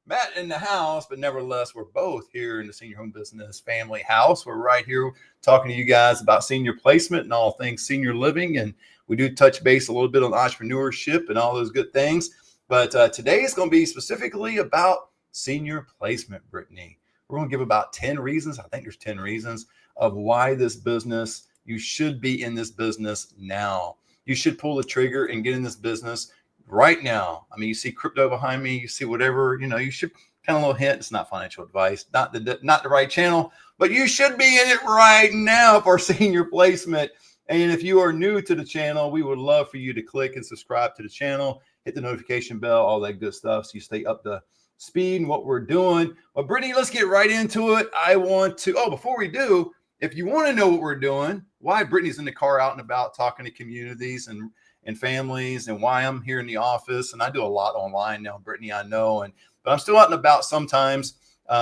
Matt in the house, but nevertheless, we're both here in the Senior Home Business Family House. We're right here talking to you guys about senior placement and all things senior living. And we do touch base a little bit on entrepreneurship and all those good things. But today is going to be specifically about senior placement, Brittany. We're going to give about 10 reasons. I think there's 10 reasons of why this business, you should be in this business now. You should pull the trigger and get in this business right now. I mean, you see crypto behind me, you see whatever, you should kind of a little hint. It's not financial advice, not the right channel, but you should be in it right now for senior placement. And if you are new to the channel, we would love for you to click and subscribe to the channel, hit the notification bell, all that good stuff, so you stay up to speed and what we're doing. But Brittany, let's get right into it. Before we do, if you want to know what we're doing, why Brittany's in the car out and about talking to communities and families, and why I'm here in the office, and I do a lot online now, Brittany, I know, but I'm still out and about sometimes.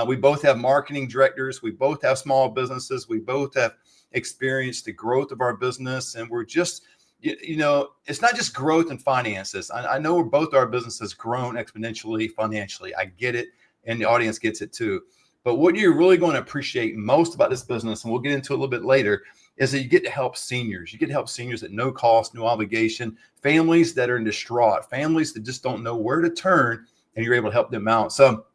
We both have marketing directors. We both have small businesses. We both have experienced the growth of our business, and we're just, it's not just growth and finances. I know both our businesses grown exponentially financially. I get it, and the audience gets it too. But what you're really going to appreciate most about this business, and we'll get into it a little bit later, is that you get to help seniors. You get to help seniors at no cost, no obligation, families that are distraught, families that just don't know where to turn, and you're able to help them out. So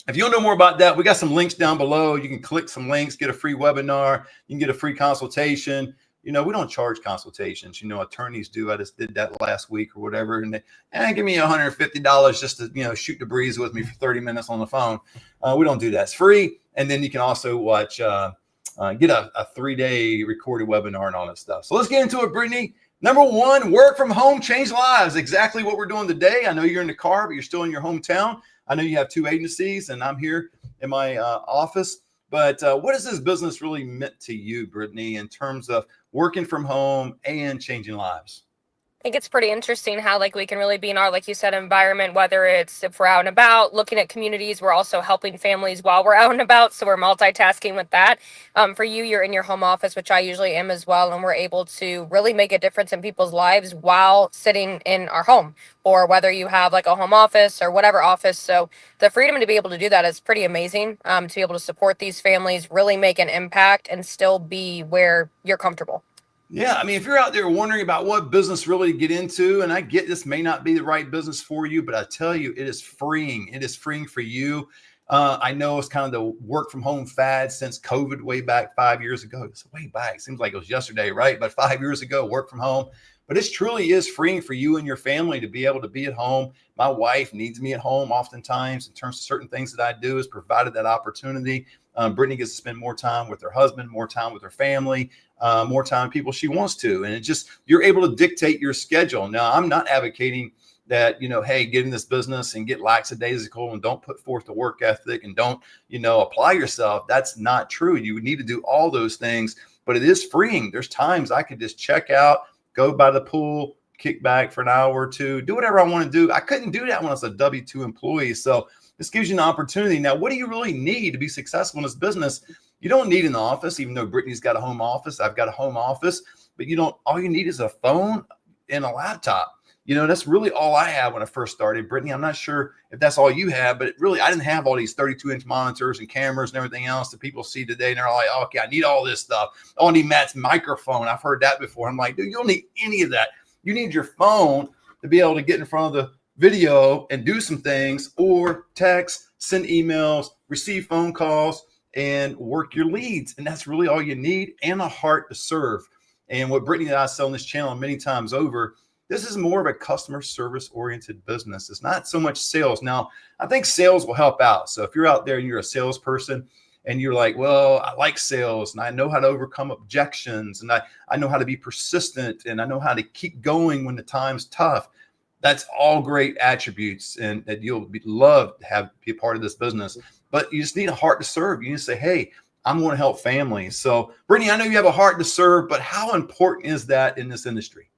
if you want to know more about that, we got some links down below. You can click some links, get a free webinar. You can get a free consultation. We don't charge consultations. Attorneys do. I just did that last week or whatever. And they give me $150 just to, shoot the breeze with me for 30 minutes on the phone. We don't do that. It's free. And then you can also watch, get a 3-day recorded webinar and all that stuff. So let's get into it, Brittany. Number one, work from home, change lives. Exactly what we're doing today. I know you're in the car, but you're still in your hometown. I know you have 2 agencies, and I'm here in my office. But what has this business really meant to you, Brittany, in terms of working from home and changing lives? I think it's pretty interesting how we can really be in our, like you said, environment, whether it's if we're out and about looking at communities, we're also helping families while we're out and about. So we're multitasking with that. For you, you're in your home office, which I usually am as well. And we're able to really make a difference in people's lives while sitting in our home, or whether you have a home office or whatever office. So the freedom to be able to do that is pretty amazing, to be able to support these families, really make an impact and still be where you're comfortable. Yeah, I mean, if you're out there wondering about what business really to get into, and I get this may not be the right business for you, but I tell you, it is freeing. It is freeing for you. I know it's kind of the work from home fad since COVID way back 5 years ago. It's way back. Seems like it was yesterday, right? But 5 years ago, work from home. But it truly is freeing for you and your family to be able to be at home. My wife needs me at home oftentimes in terms of certain things that I do, has provided that opportunity. Brittany gets to spend more time with her husband, more time with her family, more time with people she wants to. And you're able to dictate your schedule. Now, I'm not advocating that, hey, get in this business and get lackadaisical and don't put forth the work ethic and don't, apply yourself. That's not true. You would need to do all those things, but it is freeing. There's times I could just check out, go by the pool, kick back for an hour or two, do whatever I want to do. I couldn't do that when I was a W-2 employee. So this gives you an opportunity. Now, what do you really need to be successful in this business? You don't need an office, even though Brittany's got a home office. I've got a home office, but all you need is a phone and a laptop. That's really all I had when I first started. Brittany, I'm not sure if that's all you have, but I didn't have all these 32-inch monitors and cameras and everything else that people see today. And they're like, oh, okay, I need all this stuff. Oh, I need Matt's microphone. I've heard that before. I'm like, dude, you don't need any of that. You need your phone to be able to get in front of the video and do some things, or text, send emails, receive phone calls, and work your leads. And that's really all you need, and a heart to serve. And what Brittany and I sell on this channel many times over, this is more of a customer service oriented business. It's not so much sales. Now, I think sales will help out. So if you're out there and you're a salesperson and you're like, well, I like sales and I know how to overcome objections and I know how to be persistent and I know how to keep going when the time's tough. That's all great attributes and that you'll love to be a part of this business. But you just need a heart to serve. You need to say, hey, I'm going to help families. So, Brittany, I know you have a heart to serve, but how important is that in this industry?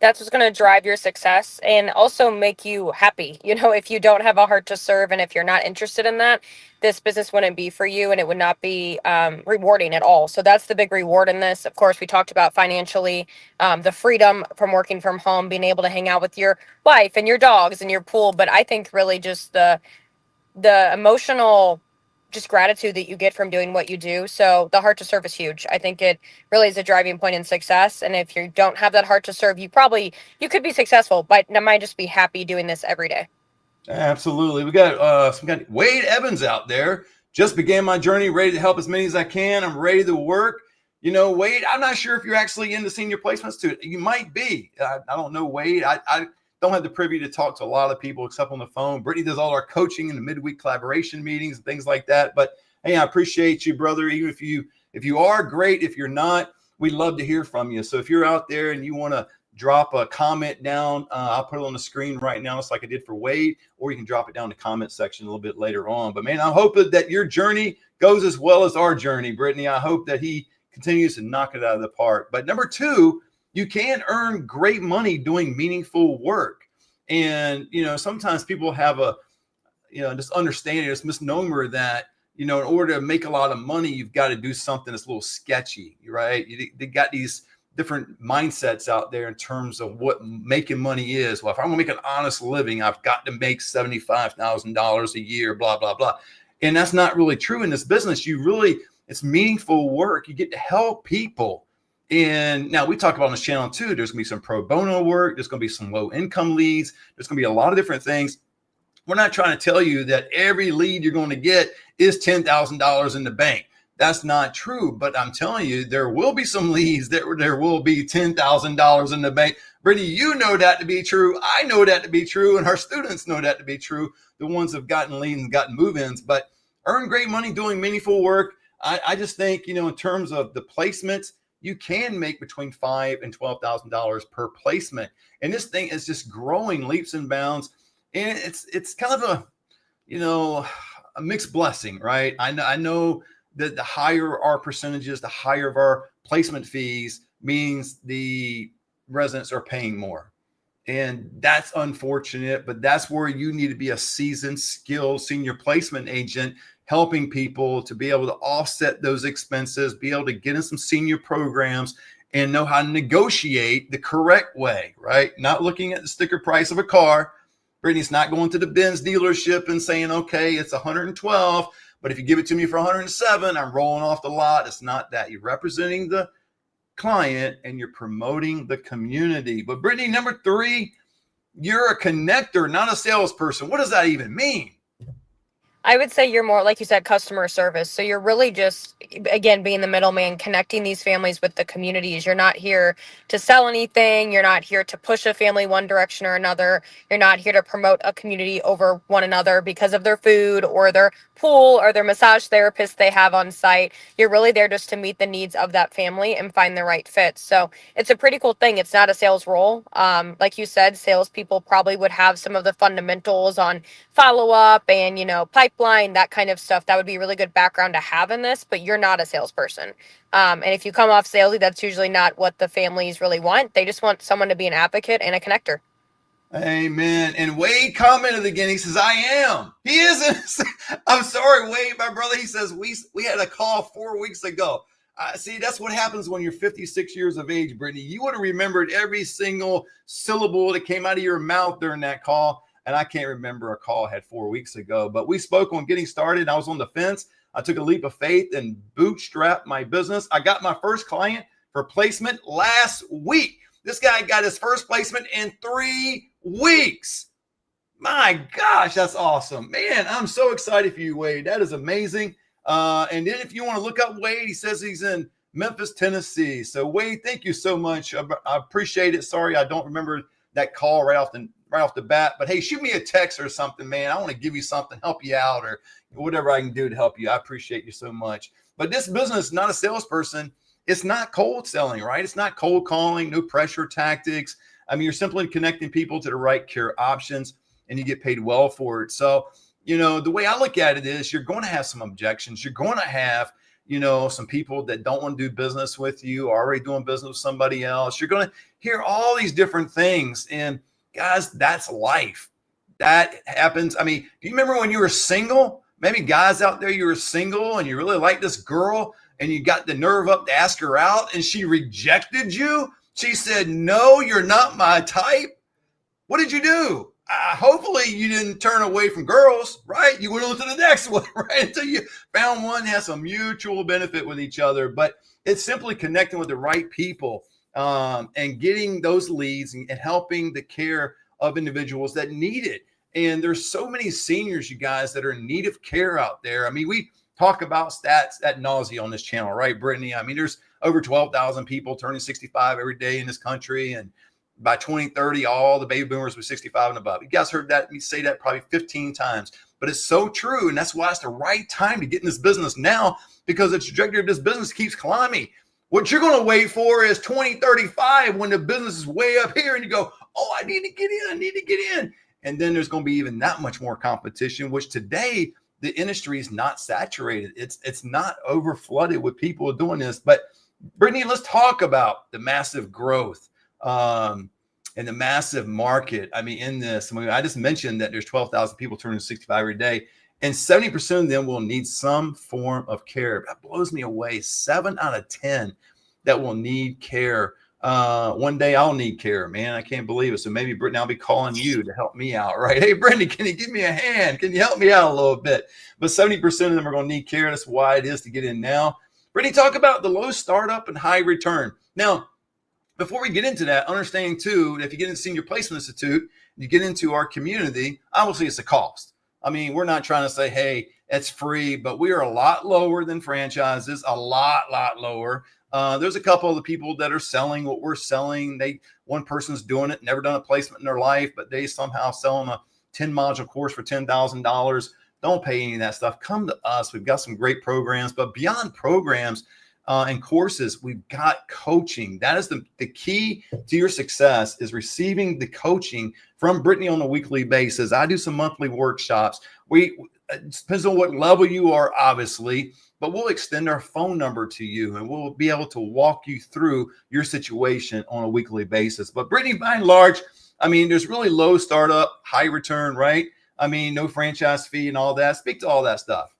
That's what's going to drive your success and also make you happy. If you don't have a heart to serve and if you're not interested in that, this business wouldn't be for you and it would not be rewarding at all. So that's the big reward in this. Of course, we talked about financially, the freedom from working from home, being able to hang out with your wife and your dogs and your pool. But I think really just the the emotional just gratitude that you get from doing what you do. So the heart to serve is huge. I think it really is a driving point in success. And if you don't have that heart to serve, you could be successful, but I might just be happy doing this every day. Absolutely. We got Wade Evans out there. Just began my journey, ready to help as many as I can. I'm ready to work. Wade, I'm not sure if you're actually into senior placements too. You might be. I don't know, Wade. I don't have the privy to talk to a lot of people except on the phone. Brittney does all our coaching and the midweek collaboration meetings and things like that. But hey, I appreciate you, brother. Even if you are, great. If you're not, we'd love to hear from you. So if you're out there and you want to drop a comment down, I'll put it on the screen right now, just like I did for Wade, or you can drop it down in the comment section a little bit later on. But man, I hope that your journey goes as well as our journey, Brittney. I hope that he continues to knock it out of the park. But number two, you can earn great money doing meaningful work. And, sometimes people have this understanding, this misnomer that, in order to make a lot of money, you've got to do something that's a little sketchy, right? They got these different mindsets out there in terms of what making money is. Well, if I'm gonna make an honest living, I've got to make $75,000 a year, blah, blah, blah. And that's not really true in this business. It's meaningful work. You get to help people. And now we talk about on this channel too, there's gonna be some pro bono work. There's gonna be some low income leads. There's gonna be a lot of different things. We're not trying to tell you that every lead you're going to get is $10,000 in the bank. That's not true. But I'm telling you, there will be some leads that there will be $10,000 in the bank. Brittney, you know that to be true. I know that to be true. And our students know that to be true. The ones that have gotten leads and gotten move-ins, but earn great money doing meaningful work. I just think, in terms of the placements, you can make between $5,000 and $12,000 per placement. And this thing is just growing leaps and bounds. And it's kind of a mixed blessing, right? I know that the higher our percentages, the higher of our placement fees means the residents are paying more. And that's unfortunate, but that's where you need to be a seasoned, skilled senior placement agent, helping people to be able to offset those expenses, be able to get in some senior programs and know how to negotiate the correct way, right? Not looking at the sticker price of a car. Brittney's not going to the Benz dealership and saying, okay, it's 112, but if you give it to me for 107, I'm rolling off the lot. It's not that. You're representing the client and you're promoting the community. But Brittney, number three, you're a connector, not a salesperson. What does that even mean? I would say you're more, like you said, customer service. So you're really just, again, being the middleman, connecting these families with the communities. You're not here to sell anything. You're not here to push a family one direction or another. You're not here to promote a community over one another because of their food or their pool or their massage therapist they have on site. You're really there just to meet the needs of that family and find the right fit. So it's a pretty cool thing. It's not a sales role. Like you said, salespeople probably would have some of the fundamentals on follow-up and, pipeline, that kind of stuff. That would be a really good background to have in this, but you're not a salesperson. And if you come off salesy, that's usually not what the families really want. They just want someone to be an advocate and a connector. Amen. And Wade commented again. He says, I am. He isn't. I'm sorry, Wade, my brother. He says, we had a call 4 weeks ago. See, that's what happens when you're 56 years of age, Brittney. You would have remembered every single syllable that came out of your mouth during that call. And I can't remember a call I had 4 weeks ago, but we spoke on getting started. I was on the fence. I took a leap of faith and bootstrapped my business. I got my first client for placement last week. This guy got his first placement in 3 weeks. My gosh, that's awesome. Man, I'm so excited for you, Wade. That is amazing. And then if you want to look up Wade, he says he's in Memphis, Tennessee. So Wade, thank you so much. I appreciate it. Sorry, I don't remember that call right off the bat, but hey, shoot me a text or something, man. I want to give you something, help you out, or whatever I can do to help you. I appreciate you so much. But this business, not a salesperson, it's not cold selling, right? It's not cold calling, no pressure tactics. I mean, you're simply connecting people to the right care options and you get paid well for it. So, the way I look at it is you're going to have some objections. You're going to have, some people that don't want to do business with you, are already doing business with somebody else. You're going to hear all these different things. And guys, that's life. That happens. I mean, do you remember when you were single? Maybe guys out there, you were single and you really liked this girl and you got the nerve up to ask her out and she rejected you. She said, no, you're not my type. What did you do? hopefully you didn't turn away from girls, right? You went on to the next one, right? Until you found one that has some mutual benefit with each other. But it's simply connecting with the right people, and getting those leads, and helping the care of individuals that need it. And there's so many seniors, you guys, that are in need of care out there. I mean, we talk about stats ad nauseam on this channel, right, Brittany? I mean, there's over 12,000 people turning 65 every day in this country. And by 2030, all the baby boomers were 65 and above. You guys heard that, me say that probably 15 times, but it's so true. And that's why it's the right time to get in this business now, because the trajectory of this business keeps climbing. What you're going to wait for is 2035, when the business is way up here and you go, oh, I need to get in. I need to get in. And then there's going to be even that much more competition, which today the industry is not saturated. It's not over flooded with people doing this. But Brittany, let's talk about the massive growth, and the massive market. I mean, in this, I mean, I just mentioned that there's 12,000 people turning 65 every day, and 70% of them will need some form of care. That blows me away. 7 out of 10 that will need care. One day I'll need care, man. I can't believe it. So maybe, Brittany, I'll be calling you to help me out, right? Hey, Brittany, can you give me a hand? Can you help me out a little bit? But 70% of them are going to need care. That's why it is to get in now. Brittany, talk about the low startup and high return. Now, before we get into that, understanding too, that if you get into Senior Placement Institute, you get into our community, obviously it's a cost. I mean, we're not trying to say, hey, it's free, but we are a lot lower than franchises, a lot lower. There's a couple of the people that are selling what we're selling. One person's doing it, never done a placement in their life, but they somehow selling a 10 module course for $10,000. Don't pay any of that stuff. Come to us. We've got some great programs, but beyond programs and courses, we've got coaching. That is the key to your success, is receiving the coaching from Brittany on a weekly basis. I do some monthly workshops. It depends on what level you are, obviously, but we'll extend our phone number to you, and we'll be able to walk you through your situation on a weekly basis. But Brittany, by and large, I mean, there's really low startup, high return, right? I mean, no franchise fee and all that. Speak to all that stuff.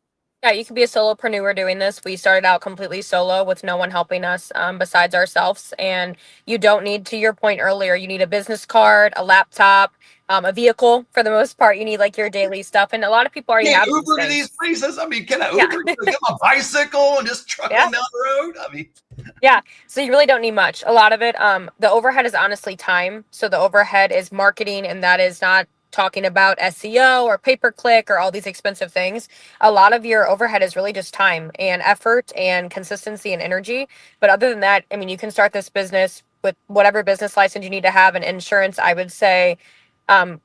Yeah, you can be a solopreneur doing this. We started out completely solo with no one helping us besides ourselves. And you don't need, to your point earlier, you need a business card, a laptop, a vehicle. For the most part, you need like your daily stuff. And a lot of people already have Uber to these places. I mean, can I Uber? Yeah. Get my bicycle and just truck down the road? I mean, yeah. So you really don't need much. A lot of it, the overhead is honestly time. So the overhead is marketing, and that is not talking about SEO or pay-per-click or all these expensive things. A lot of your overhead is really just time and effort and consistency and energy. But other than that, I mean, you can start this business with whatever business license you need to have, and insurance. I would say,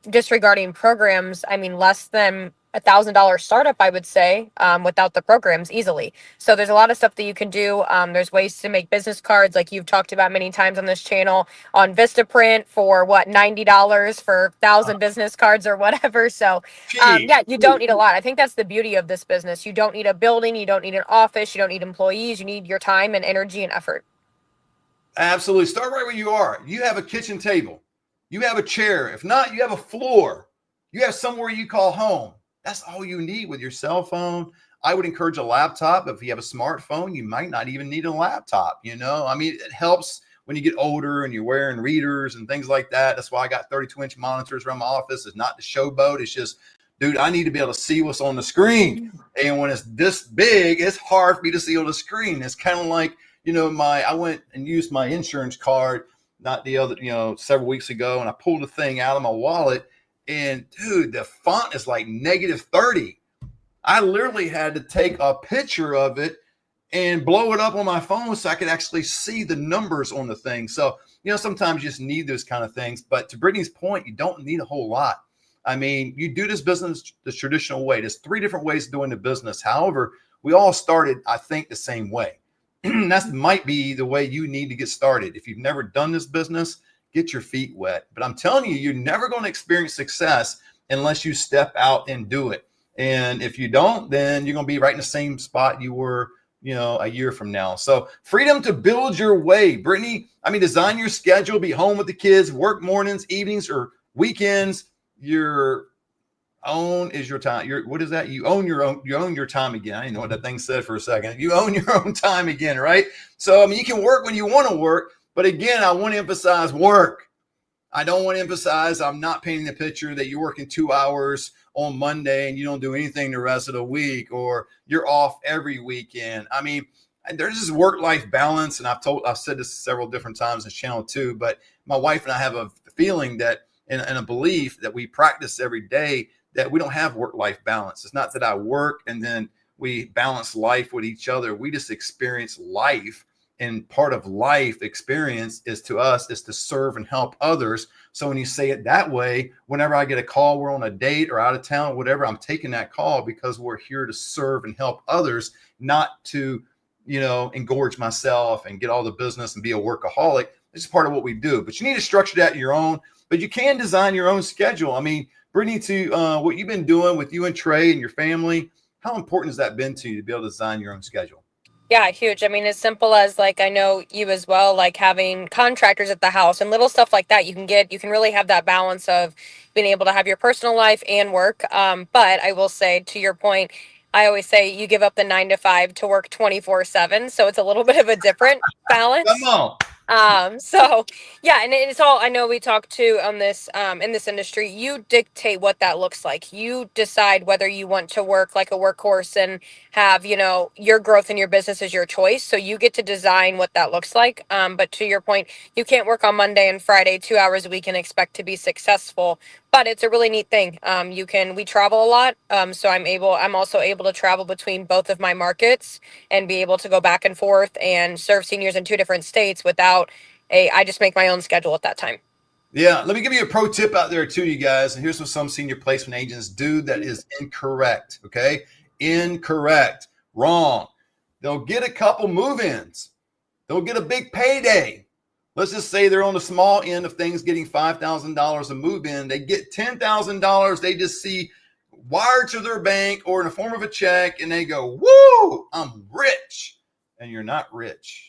disregarding programs, I mean, less than $1,000 startup, I would say, without the programs easily. So there's a lot of stuff that you can do. There's ways to make business cards, like you've talked about many times on this channel, on Vistaprint for what, $90 for 1,000 business cards or whatever. So yeah, you don't need a lot. I think that's the beauty of this business. You don't need a building, you don't need an office, you don't need employees, you need your time and energy and effort. Absolutely. Start right where you are. You have a kitchen table, you have a chair. If not, you have a floor, you have somewhere you call home. That's all you need with your cell phone. I would encourage a laptop. If you have a smartphone, you might not even need a laptop. You know, I mean, it helps when you get older and you're wearing readers and things like that. That's why I got 32-inch monitors around my office. It's not to showboat. It's just, dude, I need to be able to see what's on the screen. And when it's this big, it's hard for me to see on the screen. It's kind of like, you know, I went and used my insurance card, several weeks ago, and I pulled the thing out of my wallet. And dude, the font is like -30. I literally had to take a picture of it and blow it up on my phone so I could actually see the numbers on the thing. So, you know, sometimes you just need those kind of things. But to Brittany's point, you don't need a whole lot. I mean, you do this business the traditional way. There's 3 different ways of doing the business. However, we all started, I think, the same way. That might be the way you need to get started. If you've never done this business, get your feet wet. But I'm telling you, you're never going to experience success unless you step out and do it. And if you don't, then you're going to be right in the same spot you were, you know, a year from now. So freedom to build your way. Brittany, I mean, design your schedule, be home with the kids, work mornings, evenings, or weekends. Your own is your time. What is that? You own your time again. I didn't know what that thing said for a second. You own your own time again, right? So, I mean, you can work when you want to work. But again, I want to emphasize work. I don't want to emphasize, I'm not painting the picture that you're working 2 hours on Monday and you don't do anything the rest of the week, or you're off every weekend. I mean, there's this work-life balance, and I've said this several different times in channel too, but my wife and I have a feeling that, and a belief that we practice every day, that we don't have work-life balance. It's not that I work and then we balance life with each other. We just experience life, and part of life experience is to serve and help others. So when you say it that way, whenever I get a call, we're on a date or out of town, whatever, I'm taking that call because we're here to serve and help others, not to, engorge myself and get all the business and be a workaholic. It's part of what we do, but you need to structure that your own, but you can design your own schedule. I mean, Brittney, to what you've been doing with you and Trey and your family, how important has that been to you to be able to design your own schedule? Yeah, huge. I mean, as simple as like I know you as well, like having contractors at the house and little stuff like that. You can really have that balance of being able to have your personal life and work. But I will say to your point, I always say you give up the 9 to 5 to work 24/7. So it's a little bit of a different Come balance. on. So yeah, and it's all, I know we talked to on this, in this industry, you dictate what that looks like. You decide whether you want to work like a workhorse and have, your growth in your business is your choice. So you get to design what that looks like. But to your point, you can't work on Monday and Friday 2 hours a week and expect to be successful. But it's a really neat thing. We travel a lot. So I'm also able to travel between both of my markets and be able to go back and forth and serve seniors in 2 different states without I just make my own schedule at that time. Yeah, let me give you a pro tip out there too, you guys. And here's what some senior placement agents do that is incorrect. Okay, incorrect, wrong. They'll get a couple move-ins. They'll get a big payday. Let's just say they're on the small end of things, getting $5,000 a move-in. They get $10,000. They just see wired to their bank or in the form of a check, and they go, "Woo, I'm rich," and you're not rich.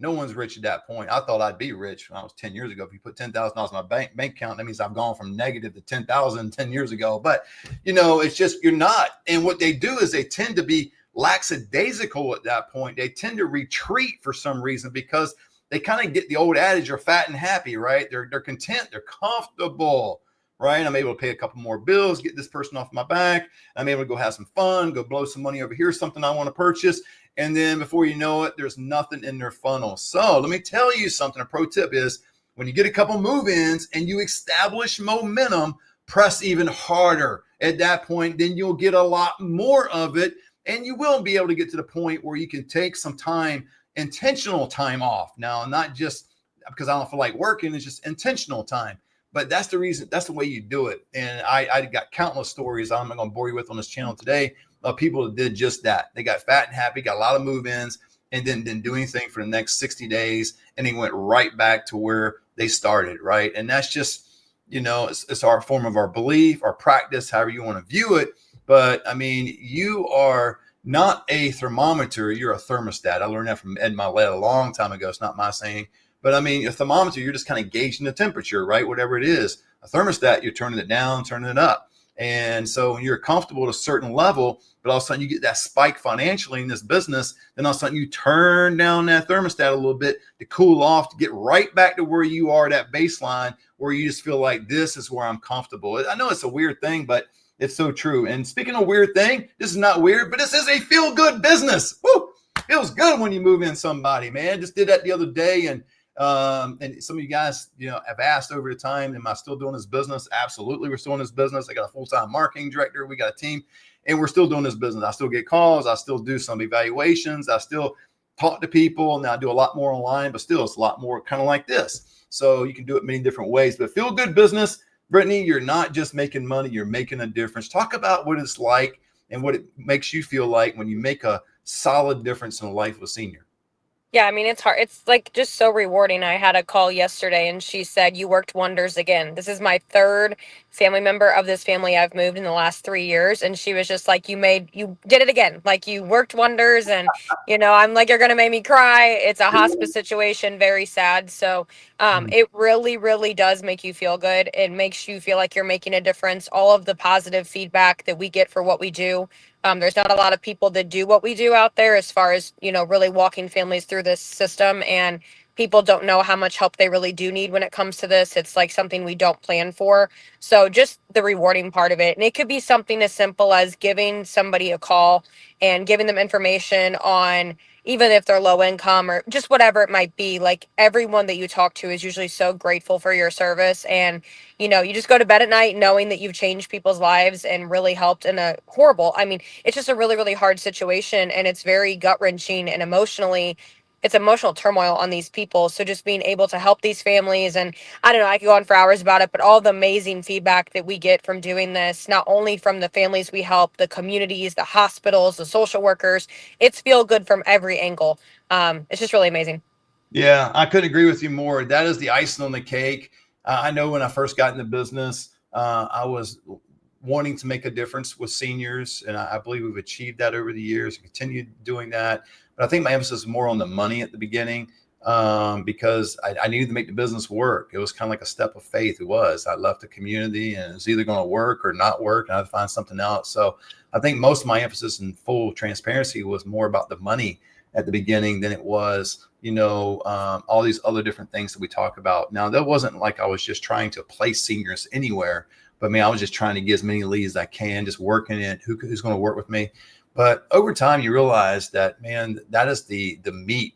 No one's rich at that point. I thought I'd be rich when I was 10 years ago. If you put $10,000 in my bank account, that means I've gone from negative to 10,000 10 years ago. But, it's just, you're not. And what they do is they tend to be lackadaisical at that point. They tend to retreat for some reason because they kind of get the old adage, you're fat and happy, right? They're content. They're comfortable, right? I'm able to pay a couple more bills, get this person off my back. I'm able to go have some fun, go blow some money over here, something I want to purchase. And then before you know it, there's nothing in their funnel. So let me tell you something. A pro tip is when you get a couple move-ins and you establish momentum, press even harder. At that point, then you'll get a lot more of it. And you will be able to get to the point where you can take some time, intentional time off. Now, not just because I don't feel like working, it's just intentional time. But that's the reason, that's the way you do it. And I got countless stories I'm not going to bore you with on this channel today of people that did just that. They got fat and happy, got a lot of move-ins, and then didn't do anything for the next 60 days. And they went right back to where they started, right? And that's just, it's our form of our belief, our practice, however you want to view it. But I mean, you are not a thermometer, you're a thermostat. I learned that from Ed Milet a long time ago. It's not my saying. But I mean, a thermometer, you're just kind of gauging the temperature, right? Whatever it is. A thermostat, you're turning it down, turning it up. And so when you're comfortable at a certain level, but all of a sudden you get that spike financially in this business, then all of a sudden you turn down that thermostat a little bit to cool off, to get right back to where you are, that baseline, where you just feel like this is where I'm comfortable. I know it's a weird thing, but it's so true. And speaking of weird thing, this is not weird, but this is a feel-good business. Woo! Feels good when you move in somebody, man. Just did that the other day, and some of you guys, have asked over the time, am I still doing this business? Absolutely. We're still in this business. I got a full-time marketing director. We got a team, and we're still doing this business. I still get calls. I still do some evaluations. I still talk to people. Now I do a lot more online, but still it's a lot more kind of like this. So you can do it many different ways, but feel good business. Brittney, you're not just making money, you're making a difference. Talk about what it's like and what it makes you feel like when you make a solid difference in the life of a senior. Yeah, I mean, it's hard. It's like just so rewarding. I had a call yesterday and she said, "You worked wonders again." This is my third family member of this family I've moved in the last 3 years. And she was just like, you did it again. Like you worked wonders. And, I'm like, you're going to make me cry. It's a hospice situation, very sad. So it really, really does make you feel good. It makes you feel like you're making a difference. All of the positive feedback that we get for what we do. There's not a lot of people that do what we do out there as far as, really walking families through this system. And people don't know how much help they really do need when it comes to this. It's like something we don't plan for. So just the rewarding part of it. And it could be something as simple as giving somebody a call and giving them information on, even if they're low income or just whatever it might be. Like, everyone that you talk to is usually so grateful for your service. And, you just go to bed at night knowing that you've changed people's lives and really helped in a horrible, I mean, it's just a really, really hard situation. And it's very gut wrenching and it's emotional turmoil on these people. So just being able to help these families, and I don't know, I could go on for hours about it, but all the amazing feedback that we get from doing this, not only from the families we help, the communities, the hospitals, the social workers, it's feel good from every angle. It's just really amazing. Yeah, I couldn't agree with you more. That is the icing on the cake. I know when I first got into business, I was wanting to make a difference with seniors, and I believe we've achieved that over the years and continued doing that. But I think my emphasis is more on the money at the beginning, because I needed to make the business work. It was kind of like a step of faith. It was. I left the community, and it was either going to work or not work, and I had to find something else. So I think most of my emphasis in full transparency was more about the money at the beginning than it was, all these other different things that we talk about. Now, that wasn't like I was just trying to place seniors anywhere, but I was just trying to get as many leads as I can, just working it, who's going to work with me. But over time, you realize that, man, that is the meat.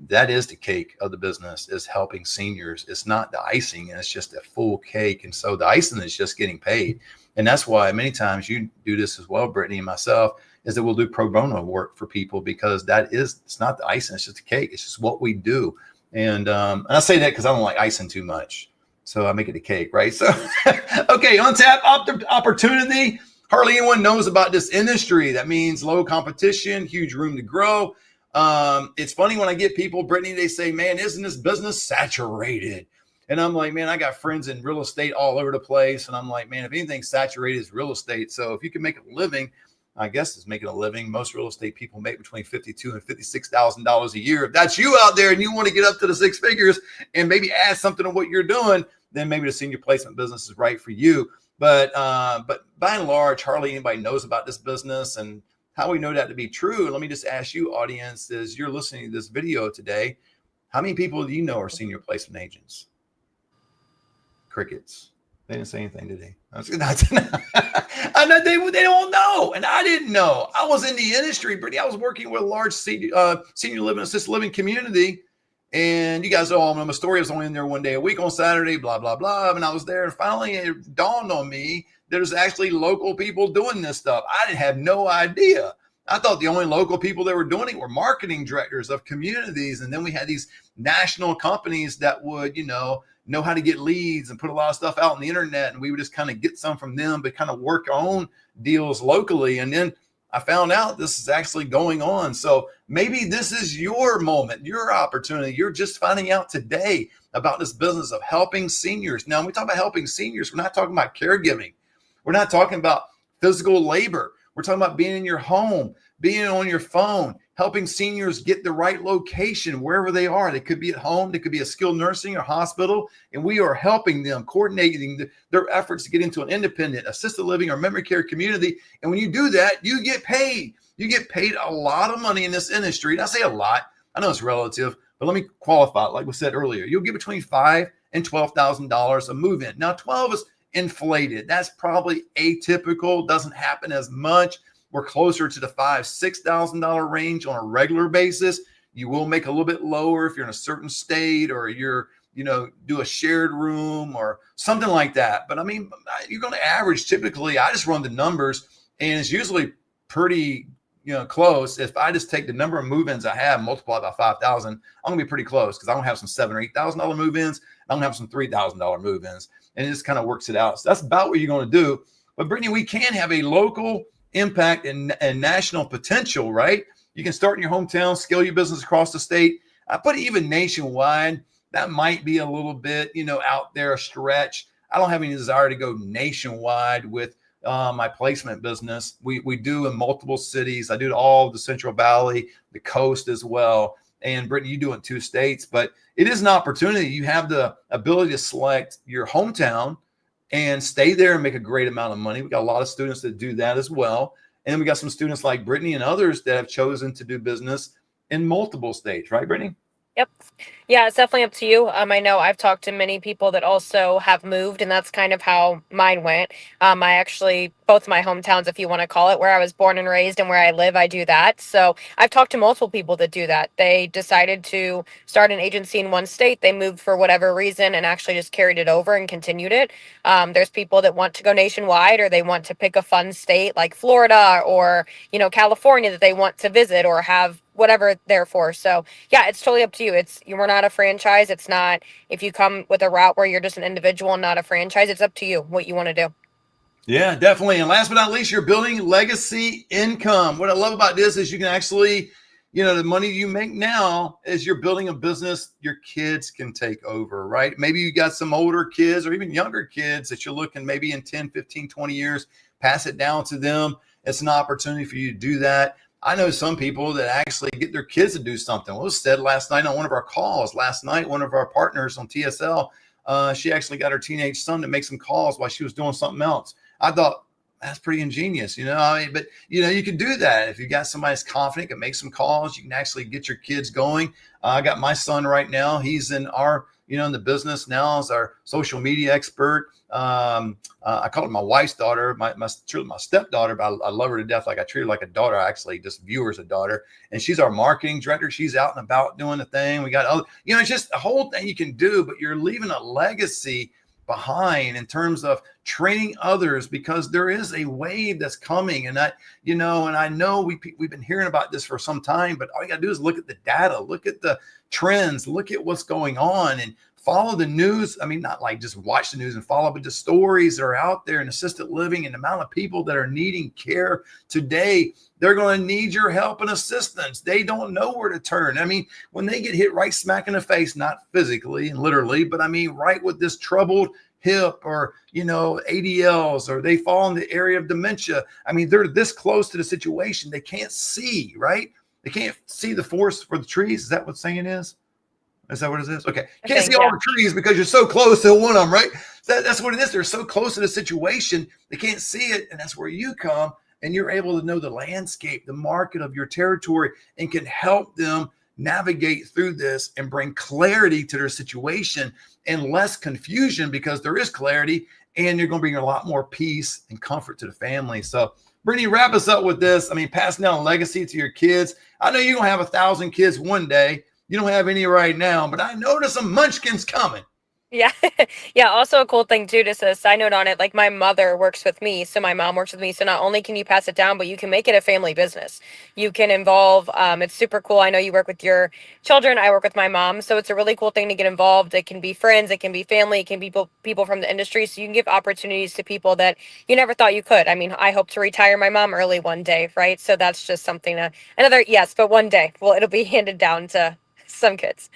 That is the cake of the business, is helping seniors. It's not the icing, and it's just a full cake. And so the icing is just getting paid. And that's why many times you do this as well, Brittney and myself, is that we'll do pro bono work for people, because it's not the icing, it's just a cake. It's just what we do. And I say that because I don't like icing too much. So I make it a cake, right? So, okay, untapped opportunity. Hardly anyone knows about this industry. That means low competition, huge room to grow. It's funny when I get people, Brittney, they say, man, isn't this business saturated? And I'm like, man, I got friends in real estate all over the place. And I'm like, man, if anything's saturated, it's real estate. So if you can make a living, I guess it's making a living. Most real estate people make between $52,000 and $56,000 a year. If that's you out there and you want to get up to the six figures and maybe add something to what you're doing, then maybe the senior placement business is right for you. But by and large, hardly anybody knows about this business. And how we know that to be true, let me just ask you, audience, as you're listening to this video today, how many people do you know are senior placement agents? Crickets. They didn't say anything, did they? I know they don't know, and I didn't know. I was in the industry, Brittney. I was working with a large senior living, assisted living community. And you guys know all my story. I was only in there one day a week on Saturday, blah, blah, blah. And I was there, and finally it dawned on me there's actually local people doing this stuff. I didn't have no idea. I thought the only local people that were doing it were marketing directors of communities. And then we had these national companies that would, know how to get leads and put a lot of stuff out on the internet. And we would just kind of get some from them, but kind of work our own deals locally. And then I found out this is actually going on. So maybe this is your moment, your opportunity. You're just finding out today about this business of helping seniors. Now, when we talk about helping seniors, we're not talking about caregiving. We're not talking about physical labor. We're talking about being in your home, being on your phone, helping seniors get the right location wherever they are. They could be at home. They could be a skilled nursing or hospital. And we are helping them, coordinating their efforts to get into an independent, assisted living or memory care community. And when you do that, you get paid. You get paid a lot of money in this industry. And I say a lot. I know it's relative, but let me qualify it. Like we said earlier, you'll get between $5,000 and $12,000 a move-in. Now, 12 is inflated. That's probably atypical. Doesn't happen as much. We're closer to the $5,000-$6,000 range on a regular basis. You will make a little bit lower if you're in a certain state or you're, do a shared room or something like that. But you're going to average typically, I just run the numbers and it's usually pretty, close. If I just take the number of move-ins I have, multiply by 5,000, I'm going to be pretty close because I don't have some $7,000 or $8,000 move-ins. I don't have some $3,000 move-ins. And it just kind of works it out. So that's about what you're going to do. But Brittney, we can have a local impact and national potential, right? You can start in your hometown, scale your business across the state. I put even nationwide. That might be a little bit, out there, a stretch. I don't have any desire to go nationwide with my placement business. We do in multiple cities. I do all the Central Valley, the coast as well. And Brittney, you do it in 2 states, but it is an opportunity. You have the ability to select your hometown and stay there and make a great amount of money. We got a lot of students that do that as well. And we got some students like Brittney and others that have chosen to do business in multiple states, right, Brittney? Yep. Yeah, it's definitely up to you. I know I've talked to many people that also have moved, and that's kind of how mine went. I actually, both my hometowns, if you want to call it, where I was born and raised and where I live, I do that. So I've talked to multiple people that do that. They decided to start an agency in one state, they moved for whatever reason, and actually just carried it over and continued it. There's people that want to go nationwide, or they want to pick a fun state like Florida or, California that they want to visit or have whatever they're for. So yeah, it's totally up to you. We're not a franchise. It's not, if you come with a route where you're just an individual and not a franchise, it's up to you what you want to do. Yeah, definitely. And last but not least, you're building legacy income. What I love about this is you can actually, the money you make now is you're building a business your kids can take over, right? Maybe you got some older kids or even younger kids that you're looking maybe in 10, 15, 20 years, pass it down to them. It's an opportunity for you to do that. I know some people that actually get their kids to do something. Well, it was said last night on one of our calls. Last night, one of our partners on TSL, she actually got her teenage son to make some calls while she was doing something else. I thought that's pretty ingenious, but you can do that. If you got somebody that's confident, can make some calls, you can actually get your kids going. I got my son right now. He's in in the business now as our social media expert. I call her my wife's daughter, my stepdaughter, but I love her to death. Like I treat her like a daughter. I actually just view her as a daughter, and she's our marketing director. She's out and about doing the thing. We got other, it's just a whole thing you can do, but you're leaving a legacy behind in terms of training others, because there is a wave that's coming. And and I know we've been hearing about this for some time, but all you got to do is look at the data, look at the trends, look at what's going on, and follow the news. I mean, not like just watch the news and follow, but the stories that are out there in assisted living and the amount of people that are needing care today. They're going to need your help and assistance. They don't know where to turn. I mean, when they get hit right smack in the face, not physically and literally, but I mean, right with this troubled hip or, ADLs, or they fall in the area of dementia. I mean, they're this close to the situation. They can't see, right? They can't see the forest for the trees. Is that what saying is? Is that what it is? Okay. You can't see all the trees because you're so close to one of them, right? That's what it is. They're so close to the situation. They can't see it. And that's where you come, and you're able to know the landscape, the market of your territory, and can help them navigate through this and bring clarity to their situation and less confusion, because there is clarity, and you're going to bring a lot more peace and comfort to the family. So Brittney, wrap us up with this. I mean, passing down a legacy to your kids. I know you're going to have 1,000 kids one day. You don't have any right now, but I know there's some munchkins coming. Yeah. Yeah. Also a cool thing too, just a side note on it, like my mother works with me. So my mom works with me. So not only can you pass it down, but you can make it a family business. You can involve, it's super cool. I know you work with your children. I work with my mom. So it's a really cool thing to get involved. It can be friends. It can be family. It can be people from the industry. So you can give opportunities to people that you never thought you could. I mean, I hope to retire my mom early one day. Right. So that's just something another, yes, but one day, well, it'll be handed down to some kids.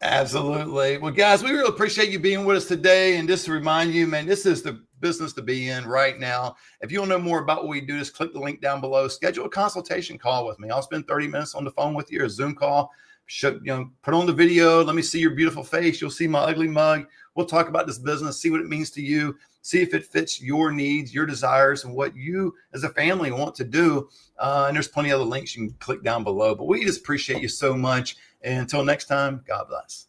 Absolutely. Well, guys, we really appreciate you being with us today. And just to remind you, man, this is the business to be in right now. If you want to know more about what we do, just click the link down below. Schedule a consultation call with me. I'll spend 30 minutes on the phone with you, or a Zoom call. Put on the video. Let me see your beautiful face. You'll see my ugly mug. We'll talk about this business, see what it means to you, see if it fits your needs, your desires, and what you as a family want to do. And there's plenty of other links you can click down below. But we just appreciate you so much. And until next time, God bless.